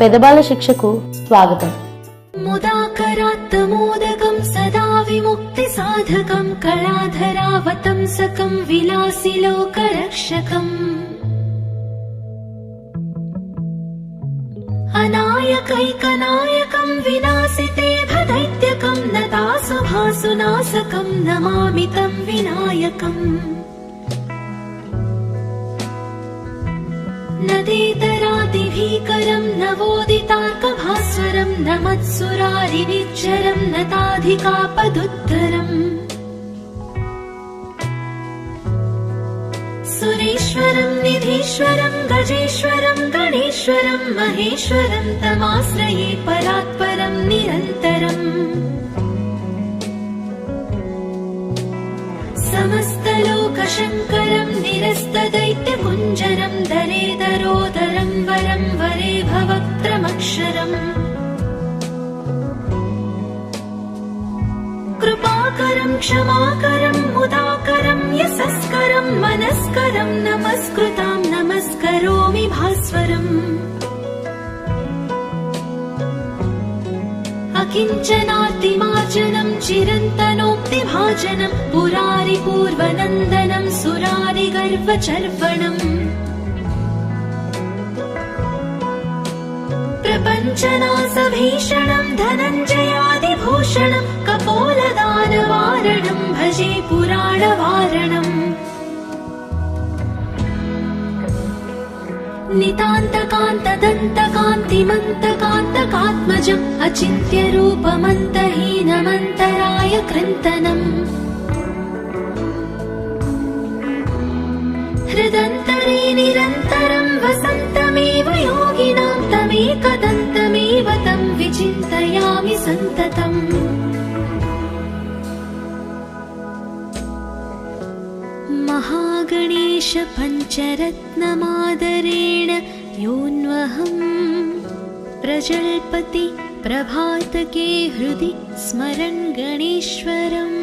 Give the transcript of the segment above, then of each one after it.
పెదబాల శిక్షకు స్వాగతం. ముదాకరాత్తమోదకం సదా విముక్తి సాధకం కళాధరావతంసకం విలాసి లోకరక్షకం అనాయకైకనాయకం వినాశితే భదైత్యకం నతాసుభాసునాశకం నమామి తం వినాయకం. నదేతరాతిభీకరం నవోదితార్కభాస్వరం నమత్సురారినిచ్చరం నతాధికాపదుత్తరం సురేశ్వరం నిధీశ్వరం గజేశ్వరం గణేశ్వరం మహేశ్వరం తమాశ్రయే పరాత్పరం నిరంతరం. సమస్తలోకశంకరం నిరస్తదైత్యపుంజరం దరేదరోదరం వరం వరే భవక్త్రమక్షరం. కృపాకరం క్షమాకరం ముదాకరం యశస్కరం మనస్కరం నమస్కృతాం నమస్కరోమి భాస్వరం. అకించనార్తిమార్జనం చిరంతనోక్తిభాజనం పురారి పూర్వనందనం సురారి గర్వచర్వణం. ప్రపంచనాశభీషణం ధనంజయాదిభూషణం కపోలదానవారణం భజే పురాణవారణం. నితాంతకాంతదంతకాంతిమంతకాంతకాత్మజం అచింత్యరూపమంతహీనమంతరాయ కృంతనం. హృదంతరే నిరంతరం వసంతమేవ యోగినాం తమేకదంతమేవ తం విచింతయామి సంతతం. महागणेश पञ्चरत्नमादरेण योऽन्वहं प्रजल्पति प्रभातके हृदि स्मरन् गणेश्वरम्.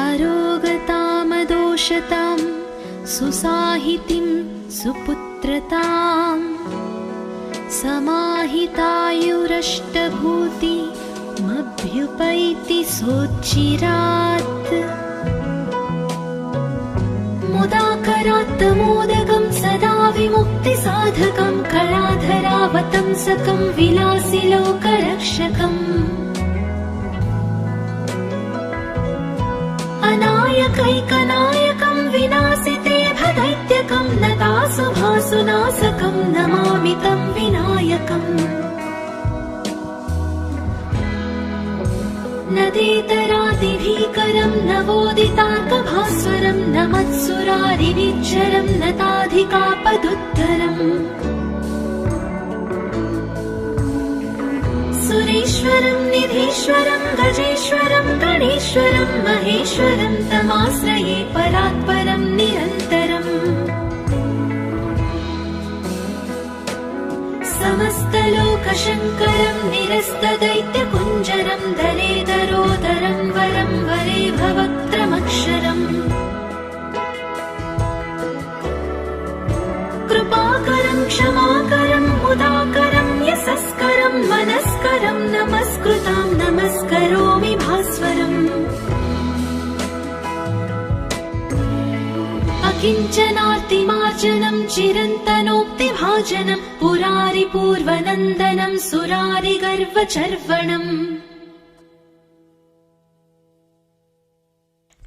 अरोगतामदोषतां सुसाहितिं सुपुत्रतां समाहितायुरष्टभूति मभ्युपैति सोच्चिरात्. ముదాకరాత్తమోదకం సదా విముక్తి సాధకం కళాధరావతంసకం విలాసి లోకరక్షకం. అనాయకైకనాయకం వినాశితే భదైత్యకం నతాసుభాసునాశకం నమామి తం వినాయకం. నదేతరాతిభీకరం నవోదితార్కభాస్వరం నమత్సురారినిచ్చరం నతాధికాపదుత్తరం సురేశ్వరం నిధీశ్వరం గజేశ్వరం గణేశ్వరం మహేశ్వరం తమాశ్రయే పరాత్పరం నిరంతరం. సమస్తలోకశంకరం నిరస్తదైత్యపుంజరం దరేదరోదరం వరం వరే భవక్త్రమక్షరం. కృపాకరం క్షమాకరం ముదాకరం యశస్కరం మనస్కరం నమస్కృతాం నమస్కరోమి భాస్వరం. అకించనార్తిమార్జనం చిరంతనోక్తిభాజనం పురారి పూర్వనందనం సురారి గర్వచర్వణం.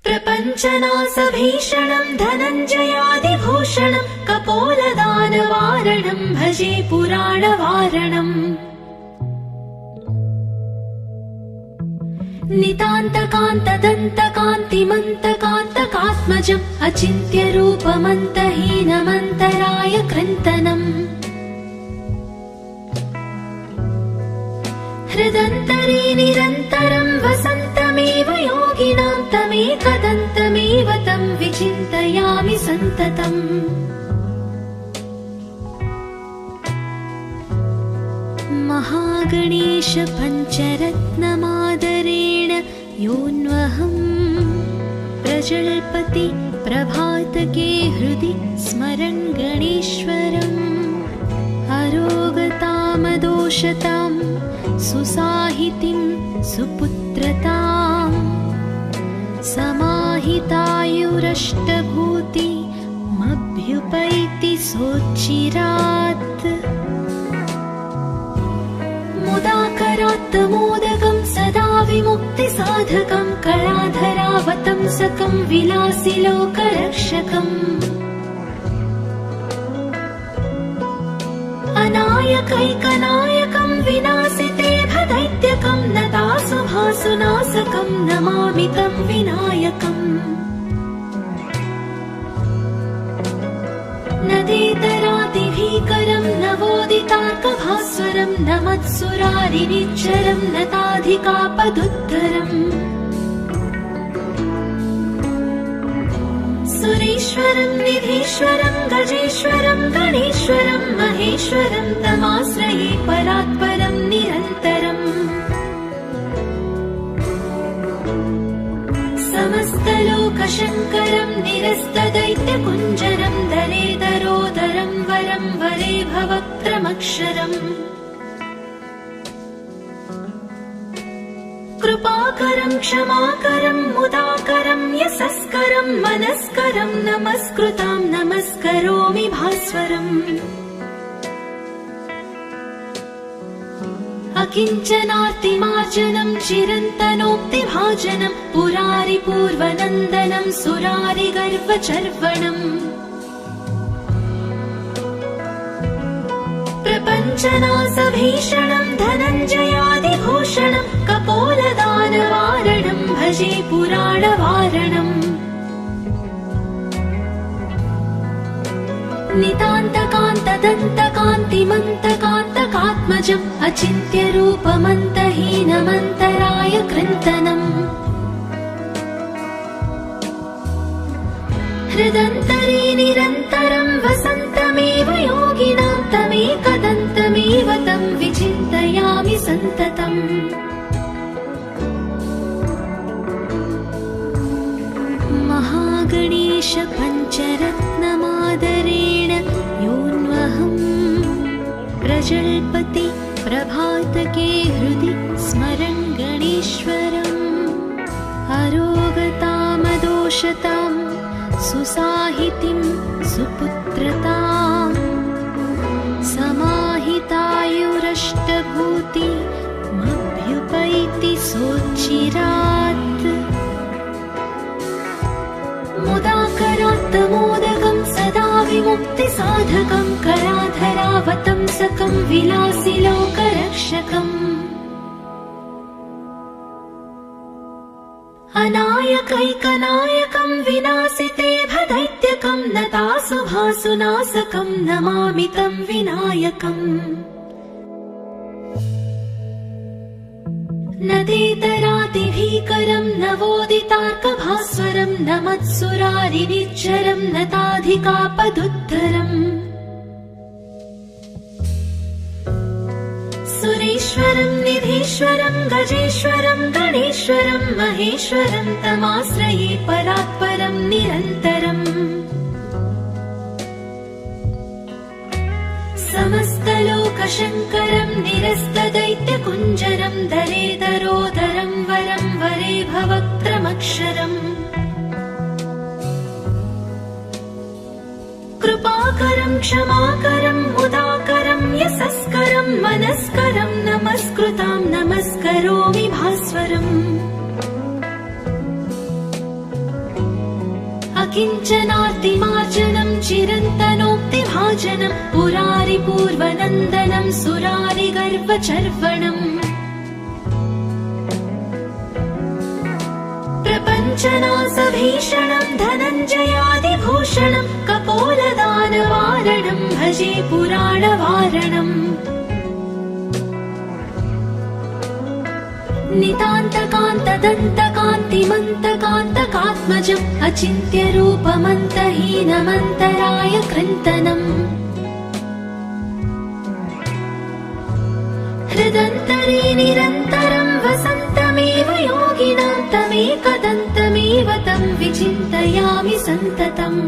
ప్రపంచనాశభీషణం ధనంజయాదిభూషణం కపోలదానవారణం భజే పురాణవారణం. నితాంతకాంతదంతకాంతిమంతకాంతకాత్మజం అచింత్యరూపమంతహీనమంతరాయ కృంతనం. హృదంతరే నిరంతరం వసంతమేవ యోగినాం తమేకదంతమేవ తం విచింతయామి సంతతం. महागणेश पञ्चरत्नमादरेण योऽन्वहं प्रजल्पति प्रभातके हृदि स्मरन् गणेश्वरम्. अरोगताम कृपाकरक्षमाकरमुदाकरक्षमाकरमदोषतां सुसाहितिं सुपुत्रताम् समाहितायुरष्टभूतिमभ्युपैति सोच्चिरात् मुदाकरात् मोदकं सदा विमुक्तिसाधकं कलाधरावतंसकं विलासिलोकरक्षकम् अनायकैकनायकं विनाशितेभदैत्यकं नतासुभासुनाशकं नमामि तं विनायकम् नदेतरातिभीकरं नवोदितार्कभास्वरं नमत्सुरारिनिच्चरं नताधिकापदुद्धरम् सुरेश्वरं निधीश्वरं गजेश्वरं गणेश्वरं महेश्वरं तमाश्रये परात्परं निरन्तरम् समस्तलोकशङ्करं निरस्तदैत्यकुञ्जरं दरेदरोदरं वरं वरे भवक्त्रमक्षरम् कृपाकरं क्षमाकरं मुदाकरं यशस्करं मनस्करं नमस्कृतां नमस्करोमि भास्वरम् अकिञ्चनार्तिमार्जनं चिरन्तनोक्तिभाजनं पुरारिपूर्वनन्दनं सुरारिगर्वचर्वणम् प्रपञ्चनासभीषणं धनञ्जयादिभूषणं कपोलदानवारणं भजे पुराणवारणम् नितान्तकान्तदन्तकान्तिमन्तकान्तकात्मजम् अचिन्त्यरूपमन्तहीनमन्तराय कृन्तनम् हृदन्तरे निरन्तरं वसन्तमेव योगिनां तमेकदन्तमेव तं विचिन्तयामि सन्ततम् महागणेश पञ्चरत्नमादरेण योऽन्वहम् प्रजल्पति प्रभातके हृदि स्मरन् गणेश्वरम् अरोगतामदोषतां सुसाहितिं सुपुत्रताम् समाहितायुरष्टभूतिमभ्युपैति सोच्चिरात् मुदाकरात् मोदकं सदा विमुक्तिसाधकं कलाधरावतंसकं विलासिलोकरक्षकम् अनायकैकनायकं विनाशितेभदैत्यकं नतासुभासुनाशकं नमामि तं विनायकम् नदेतरातिभीकरं नवोदितार्कभास्वरं नमत्सुरारिनिच्चरं नताधिकापदुद्धरम् सुरेश्वरं निधीश्वरं गजेश्वरं गणेश्वरं महेश्वरं तमाश्रये परात्परं निरन्तरम् समस्तलोकशङ्करं निरस्तदैत्यकुञ्जरं दरेदरोदरं वरं वरे भवक्त्रमक्षरम् कृपाकरं क्षमाकरं मुदाकरं यशस्करं मनस्करं नमस्कृतां नमस्करोमि भास्वरम् अकिञ्चनार्तिमार्जनं चिरन्तनोक्तिभाजनं पुरारिपूर्वनन्दनं सुरारिगर्वचर्वणम् प्रपञ्चनासभीषणं धनञ्जयादिभूषणं कपोलदानवारणं भजे पुराणवारणम् नितान्तकान्तदन्तकान्तिमन्तकान्तकात्मजम् अचिन्त्यरूपमन्तहीनमन्तराय कृन्तनम् हृदन्तरे निरन्तरं वसन्तमेव योगिनां तमेकदन्तमेव तं विचिन्तयामि सन्ततम्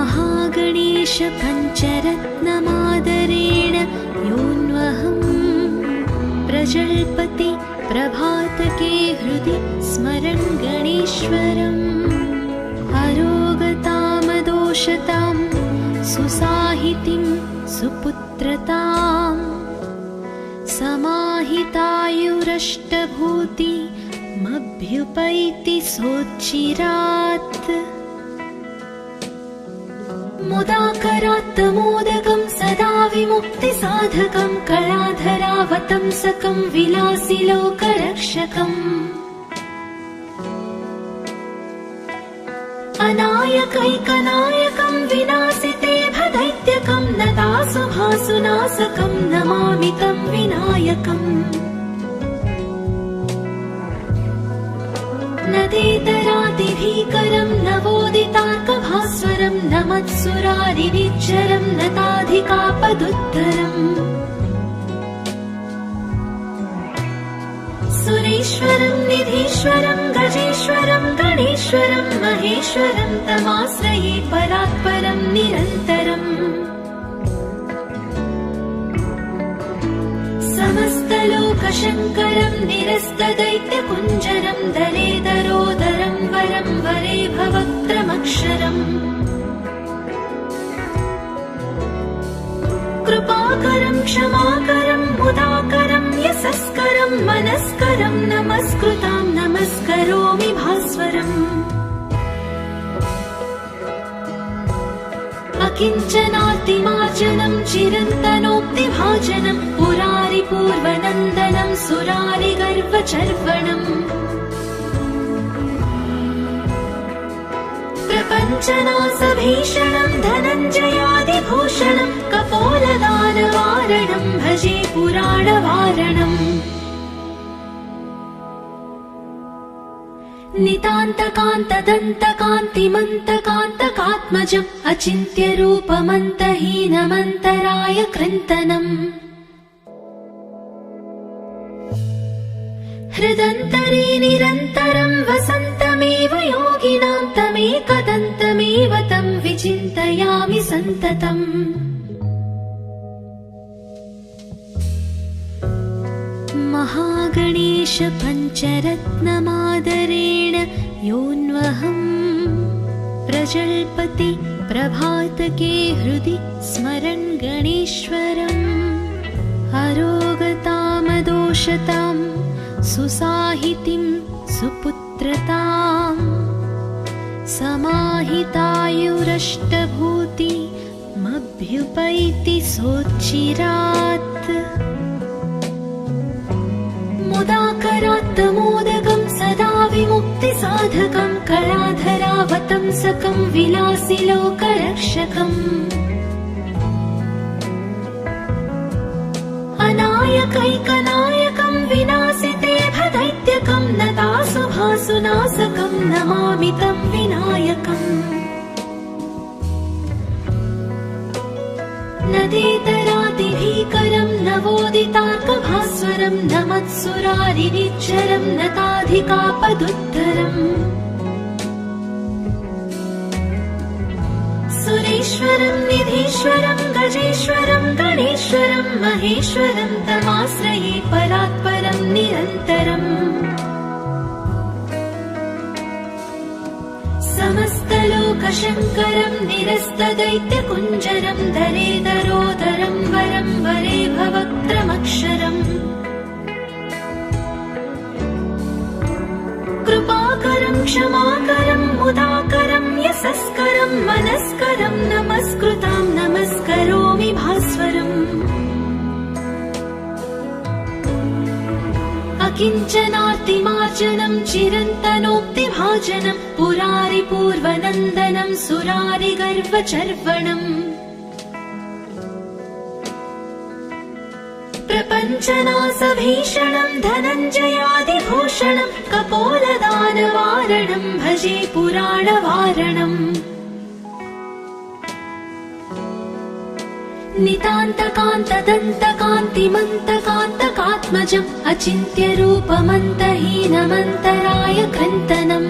महागणेश पञ्चरत्नमादरेण योऽन्वहम् प्रजल्पति प्रभातके हृदि स्मरन् गणेश्वरम् अरोगतामदोषतां सुसाहितिं सुपुत्रताम् समाहितायुरष्टभूतिमभ्युपैति सोच्चिरात् मुदाकरात्तमोदकं सदा विमुक्तिसाधकं कलाधरावतंसकं विलासिलोकरक्षकम् अनायकैकनायकं विनाशिते भदैत्यकं नतासुभासुनाशकं नमामि तं विनायकम् नदेतरातिभीकरं नवोदितार्कभास्वरं नमत्सुरारिनिच्चरं नताधिकापदुत्तरम् सुरेश्वरं निधीश्वरं गजेश्वरं गणेश्वरं महेश्वरं तमाश्रये परात्परं निरन्तरम् समस्तलोकशङ्करं निरस्तदैत्यकुञ्जरं दरेदरोदरं वरं वरे भवक्त्रमक्षरम् कृपाकरं क्षमाकरं मुदाकरं यशस्करं मनस्करं नमस्कृतां नमस्करोमि भास्वरम् अकिञ्चनातिमार्जनं चिरन्तनोक्तिभाजनं पुरारिपूर्वनन्दनं सुरारिगर्वचर्वणम् प्रपञ्चनासभीषणं धनञ्जयादिभूषणं कपोलदानवारणं भजे पुराणवारणम् नितान्तकान्तदन्तकान्तिमन्तकान्तकात्मजम् अचिन्त्यरूपमन्तहीनमन्तराय कृन्तनम् हृदन्तरे निरन्तरं वसन्तमेव योगिनां तमेकदन्तमेव तं विचिन्तयामि सन्ततम् महागणेश पञ्चरत्नमादरेण योऽन्वहम् प्रजल्पति प्रभातके हृदि स्मरन् गणेश्वरम् अरोगतामदोषतां सुसाहितिं सुपुत्रताम् समाहितायुरष्टभूतिमभ्युपैति सोच्चिरात् मुदाकरात्तमोदकं सदा विमुक्तिसाधकं कलाधरावतंसकं विलासिलोकरक्षकम् अनायकैकनायकं विनाशिते भदैत्यकं नतासुभासुनाशकं नमामि तं विनायकम् नदेतरातिभीकरं नवोदितार्कभास्वरं नमत्सुरारिनिच्चरं नताधिकापदुत्तरम् सुरेश्वरं निधीश्वरं गजेश्वरं गणेश्वरं महेश्वरं तमाश्रये परात्परं निरन्तरम् समस्तलोकशङ्करं निरस्तदैत्यकुञ्जरं दरेदरोदरं वरं वरे भवक्त्रमक्षरम् कृपाकरं क्षमाकरं मुदाकरं यशस्करं मनस्करं नमस्कृतां नमस्करोमि भास्वरम् अकिञ्चनार्तिमार्जनं चिरन्तनोक्तिभाजनं पुरारिपूर्वनन्दनं सुरारिगर्वचर्वणम् प्रपञ्चनासभीषणं धनञ्जयादिभूषणं कपोलदानवारणं भजे पुराणवारणम् नितान्तकान्तदन्तकान्तिमन्तकान्तकात्मजम् अचिन्त्यरूपमन्तहीनमन्तराय कृन्तनम्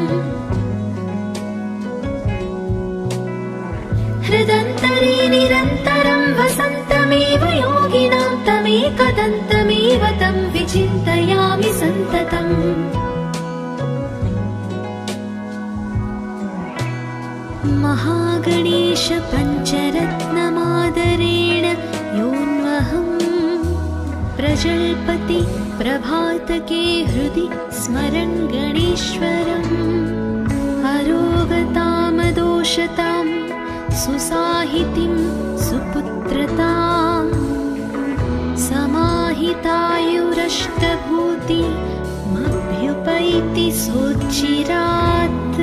हृदन्तरे निरन्तरं वसन्तमेव योगिनां तमेकदन्तमेव तं विचिन्तयामि सन्ततम्। महागणेश पञ्चरत्नमादरेण योऽन्वहम् प्रजल्पति प्रभातके हृदि स्मरन् गणेश्वरम्। अरोगतामदोषतां सुसाहितिं सुपुत्रताम् समाहितायुरष्टभूतिमभ्युपैति सोच्चिरात्।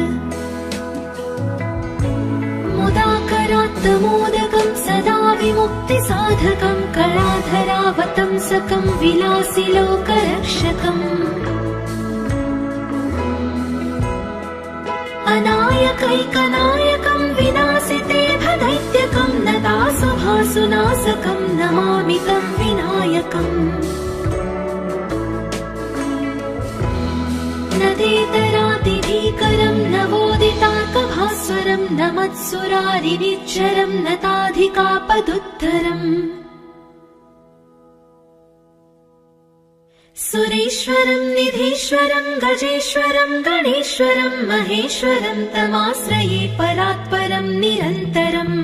मुदाकरात्तमोदकं सदा विमुक्तिसाधकं कलाधरावतंसकं विलासिलोकरक्षकम्। अनायकैकनायकं विनाशिते भदैत्यकं नतासुभासुनाशकं नमामि तं विनायकम्। नदेतरातिभीकरं नवोदितार्कभास्वरं नमत्सुरारिनिच्चरं नताधिकापदुद्धरम्। सुरेश्वरं निधीश्वरं गजेश्वरं गणेश्वरं महेश्वरं तमाश्रये परात्परं निरन्तरम्।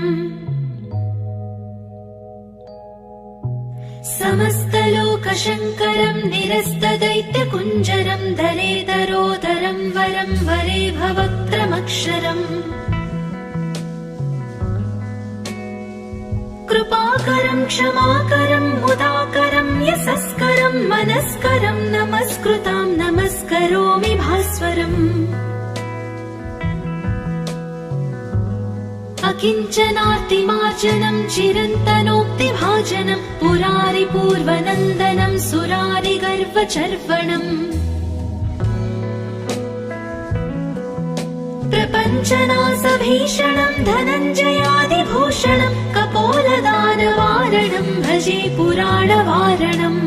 समस्तलोकशङ्करं निरस्तदैत्यकुञ्जरं दरेदरोदरं वरं वरे भवक्त्रमक्षरम्। कृपाकरं क्षमाकरं मुदाकरं यशस्करं मनस्करं नमस्कृतां नमस्करोमि भास्वरम्। अकिञ्चनार्तिमार्जनं चिरन्तनोक्तिभाजनं पुरारिपूर्वनन्दनं सुरारिगर्वचर्वणम्। प्रपञ्चनाशभीषणं धनञ्जयादिभूषणं कपोलदानवारणं भजे पुराणवारणम्।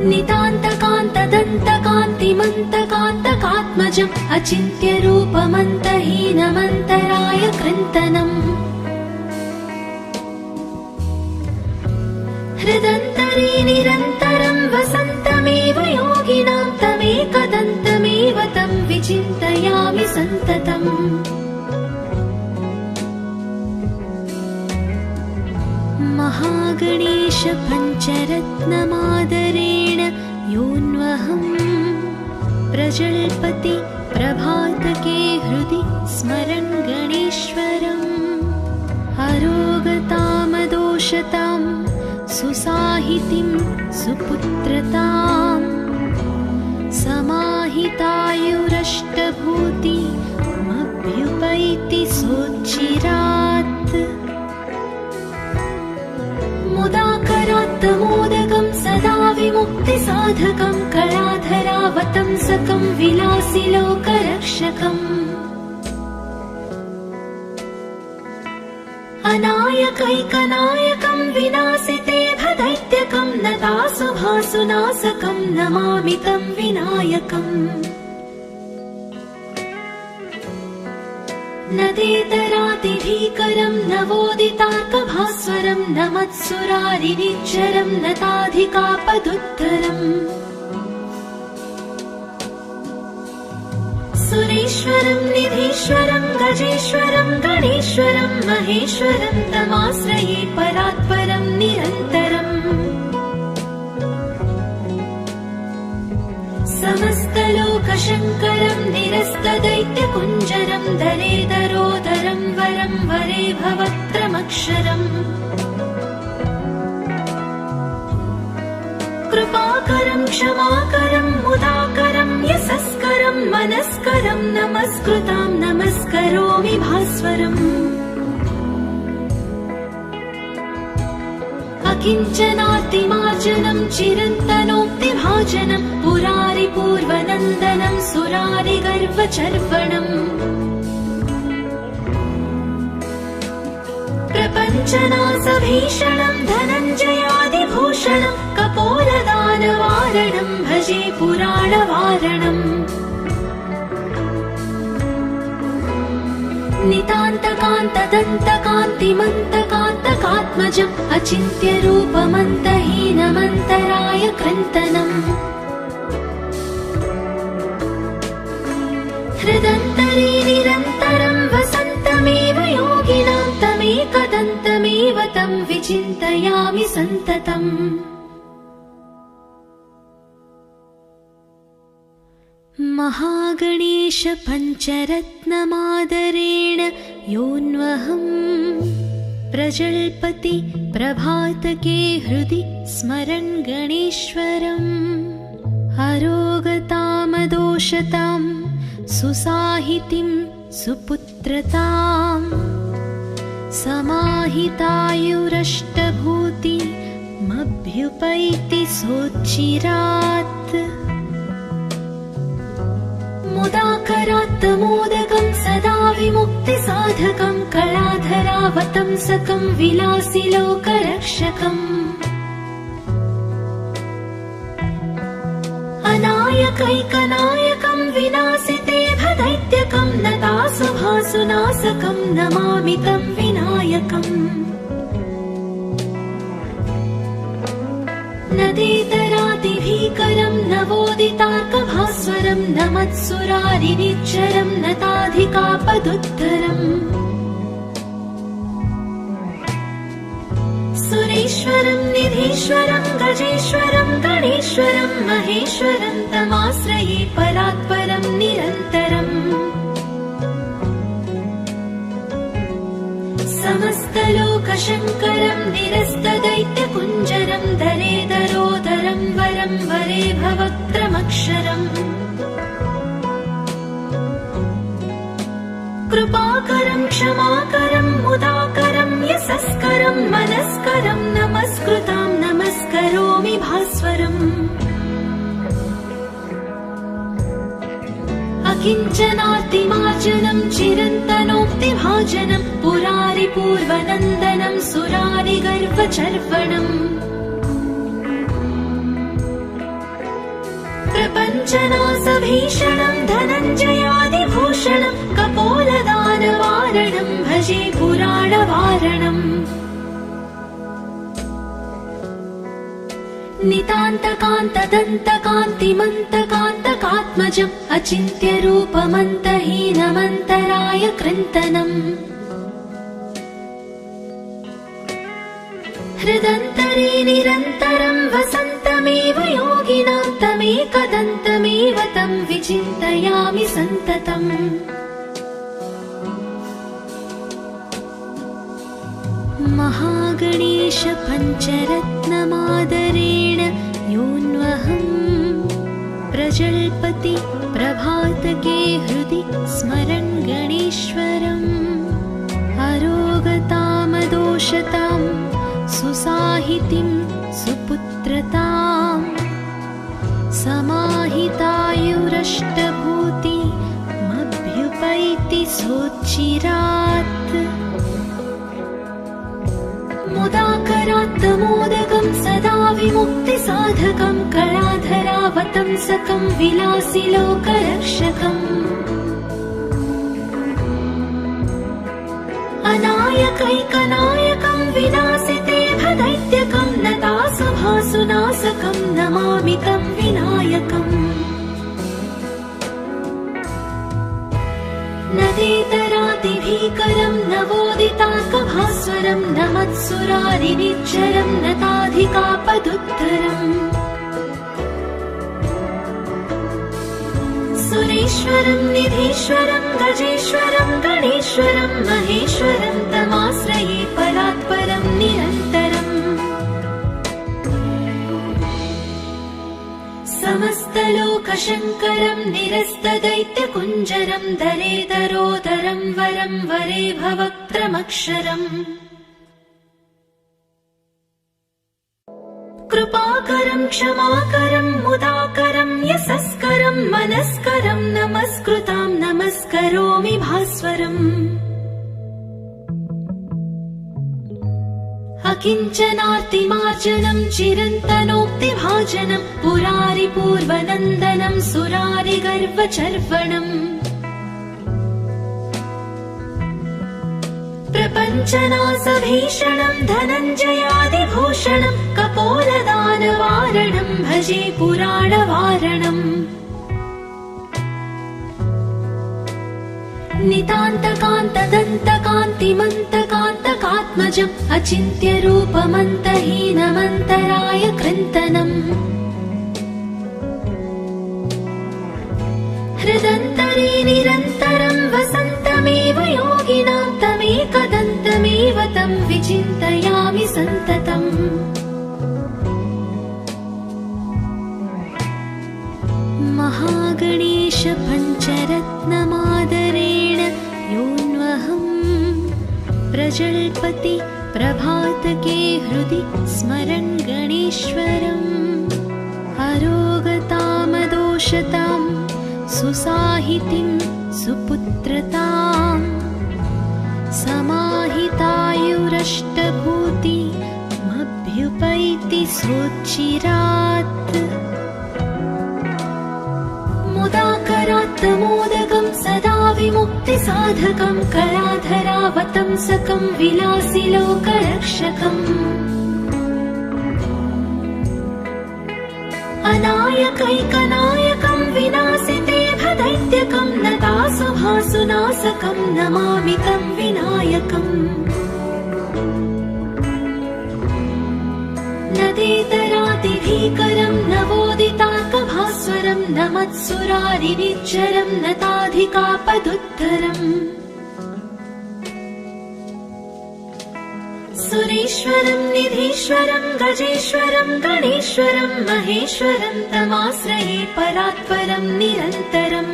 नितान्तकान्तदन्तकान्तिमन्तकान्तकात्मजम् अचिन्त्यरूपमन्तहीनमन्तराय कृन्तनम्। हृदन्तरे निरन्तरं वसन्तमेव योगिनां तमेकदन्तमेव तं विचिन्तयामि सन्ततम्। महागणेश पञ्चरत्नमादरेण योऽन्वहम् प्रजल्पति प्रभातके हृदि स्मरन् गणेश्वरम्। अरोगतामदोषतां सुसाहितिं सुपुत्रताम् समाहितायुरष्टभूतिमभ्युपैति सोच्चिरात्। मुदाकरात्तमोदकं सदा विमुक्तिसाधकं कलाधरावतंसकं विलासिलोकरक्षकम्। अनायकैकनायकं विनाशिते भदैत्यकं नतासुभासुनाशकं नमामि तं विनायकम्। नदेतरातिभीकरं नवोदितार्कभास्वरं नमत्सुरारिनिच्चरं नताधिकापदुद्धरम्। सुरेश्वरं निधीश्वरं गजेश्वरं गणेश्वरं महेश्वरं तमाश्रये परात्परं निरन्तरम्। समस्तलोकशङ्करं निरस्तदैत्यकुञ्जरं दरेदरोदरं वरं वरे भवक्त्रमक्षरम्। कृपाकरं क्षमाकरं मुदाकरं यशस्करं मनस्करं नमस्कृतां नमस्करोमि भास्वरम्। अकिञ्चनार्तिमार्जनं चिरन्तनोक्तिभाजनं पुरारिपूर्वनन्दनं सुरारिगर्वचर्वणम्। प्रपञ्चनाशभीषणं धनञ्जयादिभूषणं कपोलदानवारणं भजे पुराणवारणम्। नितान्तकान्तदन्तकान्तिमन्तकान्तकात्मजम् अचिन्त्यरूपमन्तहीनमन्तराय कृन्तनम् हृदन्तरे निरन्तरं वसन्तमेव योगिनां तमेकदन्तमेव तं विचिन्तयामि सन्ततम् महागणेश पञ्चरत्नमादरेण योऽन्वहम् प्रजल्पति प्रभातके हृदि स्मरन् गणेश्वरम् अरोगतामदोषतां सुसाहितिं सुपुत्रताम् समाहितायुरष्टभूतिमभ्युपैति सोच्चिरात् मुदाकरात् मोदकं सदा विमुक्तिसाधकं कलाधरावतंसकं विलासिलोकरक्षकम् अनायकैकनायकं विनाशिते भदैत्यकं नतासुभासुनाशकं नमामि तं विनायकम् नदेतरातिभीकरं नवोदितार्कभास्वरं नमत्सुरारिनिच्चरं नताधिकापदुत्तरम् सुरेश्वरं निधीश्वरं गजेश्वरं गणेश्वरं महेश्वरं तमाश्रये परात्परं निरन्तरम् समस्तलोकशङ्करं निरस्तदैत्यकुञ्जरं दरेदरोदरं वरं वरे भवक्त्रमक्षरम् कृपाकरं क्षमाकरं मुदाकरं यशस्करं मनस्करं नमस्कृतां नमस्करोमि भास्वरम् अकिञ्चनार्तिमार्जनं चिरन्तनोक्तिभाजनं पुरारिपूर्वनन्दनं सुरारिगर्वचर्वणम् प्रपञ्चनाशभीषणं धनञ्जयादिभूषणं कपोलदानवारणं भजे पुराणवारणम् नितान्तकान्तदन्तकान्तिमन्तकान्तकात्मजम् अचिन्त्यरूपमन्तहीनमन्तराय कृन्तनम् हृदन्तरे निरन्तरं वसन्तमेव योगिनां तमेकदन्तमेव तं विचिन्तयामि सन्ततम् महागणेश पञ्चरत्नमादरेण योऽन्वहम् प्रजल्पति प्रभातके हृदि स्मरन् गणेश्वरम् अरोगतामदोषतां सुसाहितिं सुपुत्रताम् समाहितायुरष्टभूतिमभ्युपैति सोच्चिरात् मुदाकरात् मोदकं सदा विमुक्तिसाधकं कलाधरावतंसकं विलासिलोकरक्षकम् अनायकैकनायकं विनाशिते भदैत्यकं नतासुभासुनाशकं नमामि तं विनायकम् नदेतरातिभीकरं नवोदितार्कभास्वरं नमत्सुरारिनिच्चरं नताधिकापदुत्तरम् सुरेश्वरं निधीश्वरं गजेश्वरं गणेश्वरं महेश्वरं तमाश्रये परात्परं निरन्तरम् समस्तलोकशङ्करं निरस्तदैत्यकुञ्जरं दरेदरोदरं वरं वरे भवक्त्रमक्षरम् कृपाकरं क्षमाकरं मुदाकरं यशस्करं मनस्करं नमस्कृतां नमस्करोमि भास्वरम् अकिञ्चनार्तिमार्जनं चिरन्तनोक्तिभाजनं पुरारिपूर्वनन्दनं सुरारिगर्वचर्वणम् प्रपञ्चनासभीषणम् धनञ्जयादिभूषणम् कपोलदानवारणम् भजे पुराणवारणम् नितान्तकान्तदन्तकान्तिमन्तकान्तकात्मजम् अचिन्त्यरूपमन्तहीनमन्तराय कृन्तनम् हृदन्तरे निरन्तरम् वसन्तमेव योगिनां तमेकदन्तमेव तं विचिन्तयामि सन्ततम् महागणेश पञ्चरत्नमादरेण योऽन्वहम् प्रजल्पति प्रभातके हृदि स्मरन् गणेश्वरम् अरोगतामदोषतां सुसाहितिं सुपुत्रताम् समाहितायुरष्टभूतिमभ्युपैति सोच्चिरात् मुदाकरात्तमोदकं सदा विमुक्तिसाधकं कलाधरावतंसकं विलासिलोकरक्षकम् अनायकैकनायकं विनाशितेभदैत्यकं नतासुभासुनाशकं नमामि तं विनायकम् नदेतरातिभीकरं नवोदितार्कभास्वरं नमत्सुरारिनिच्चरं नताधिकापदुद्धरम् सुरेश्वरं निधीश्वरं गजेश्वरं गणेश्वरं महेश्वरं तमाश्रये परात्परं निरन्तरम्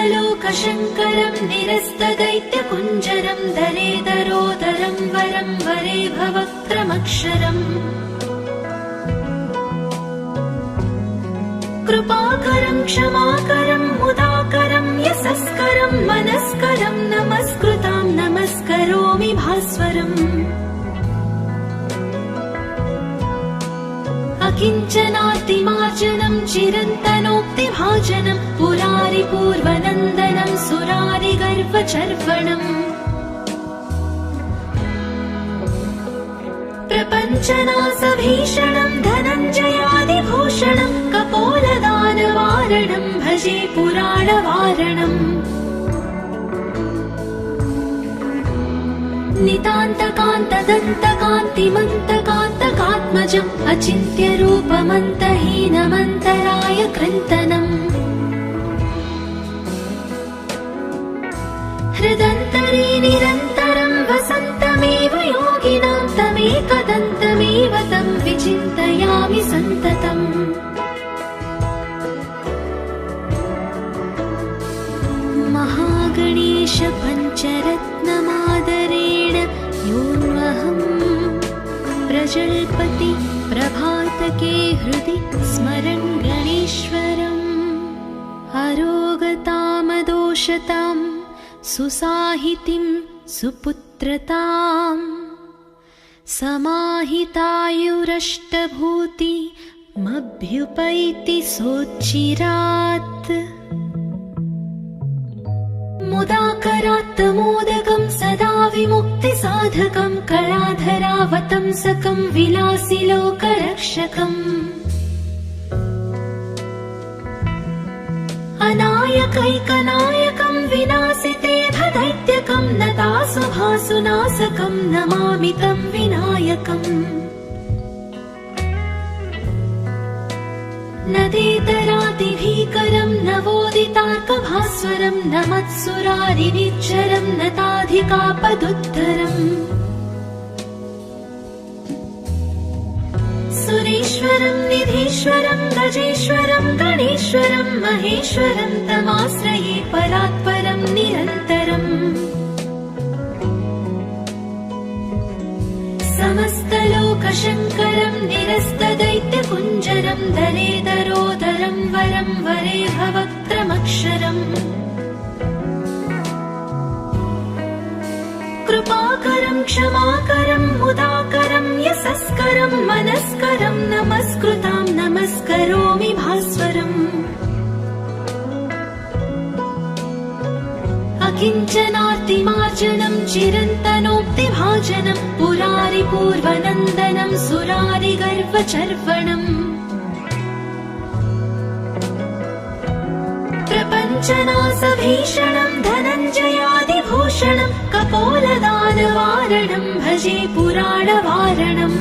समस्तलोकशङ्करं निरस्तदैत्यकुञ्जरं दरेदरोदरं वरं वरे भवक्त्रमक्षरम् कृपाकरं क्षमाकरं मुदाकरं यशस्करं मनस्करं नमस्कृतां नमस्करोमि भास्वरम् अकिञ्चनातिमार्जनं चिरन्तनोक्तिभाजनं पुरारिपूर्वनन्दनं सुरारिगर्वचर्वणम् प्रपञ्चनासभीषणं धनञ्जयादिभूषणं कपोलदानवारणं भजे पुराणवारणम् नितान्तकान्तदन्तकान्तिमन्तकान्तकात्मजम् अचिन्त्यरूपमन्तहीनमन्तराय कृन्तनम् हृदन्तरे निरन्तरं वसन्तमेव योगिनां तमेकदन्तमेव तं विचिन्तयामि सन्ततम् महागणेश पञ्चरत्नमादरेण योऽन्वहम् प्रजल्पति प्रभातके हृदि स्मरन् गणेश्वरम् अरोगतामदोषतां सुसाहितिं सुपुत्रताम् समाहितायुरष्टभूतिमभ्युपैति सोच्चिरात् मुदाकरात्तमोदकं सदा विमुक्तिसाधकं कलाधरावतंसकं विलासिलोकरक्षकम् अनायकैकनायकं विनाशितेभदैत्यकं नतासुभासुनाशकं नमामि तं विनायकम् नदेतरातिभीकरं नवोदितार्कभास्वरं नमत्सुरारिनिच्चरं नताधिकापदुद्धरम् सुरेश्वरं निधीश्वरं गजेश्वरं गणेश्वरं महेश्वरं तमाश्रये परात्परं निरन्तरम् समस्तलोकशङ्करं निरस्तदैत्यकुञ्जरं दरेदरोदरं वरं वरे भवक्त्रमक्षरम् कृपाकरं क्षमाकरं मुदाकरं यशस्करं मनस्करं नमस्कृतां नमस्करोमि भास्वरम् प्रपञ्चनार्तिमार्जनं चिरन्तनोक्तिभाजनं पुरारिपूर्वनन्दनं सुरारिगर्वचर्वणम् प्रपञ्चनासभीषणं धनञ्जयादिभूषणं कपोलदानवारणं भजे पुराणवारणम्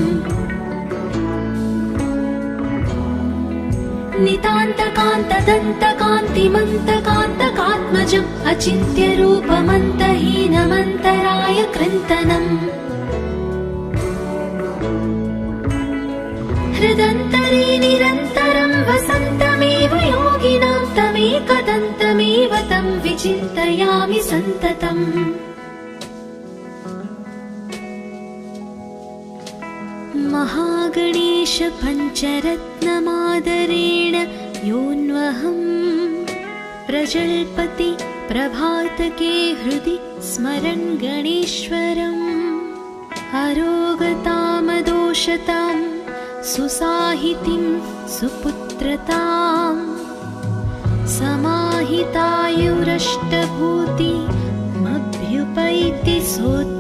नितान्तकान्तदन्तकान्तिमन्तकान्तकात्मजम् अचिन्त्यरूपमन्तहीनमन्तराय कृन्तनम् हृदन्तरे निरन्तरं वसन्तमेव योगिनां तमेकदन्तमेव तं विचिन्तयामि सन्ततम् महागणेश पञ्चरत्नमादरेण योऽन्वहम् प्रजल्पति प्रभातके हृदि स्मरन् गणेश्वरम् अरोगतामदोषतां सुसाहितिं सुपुत्रताम् समाहितायुरष्टभूतिमभ्युपैति सोत्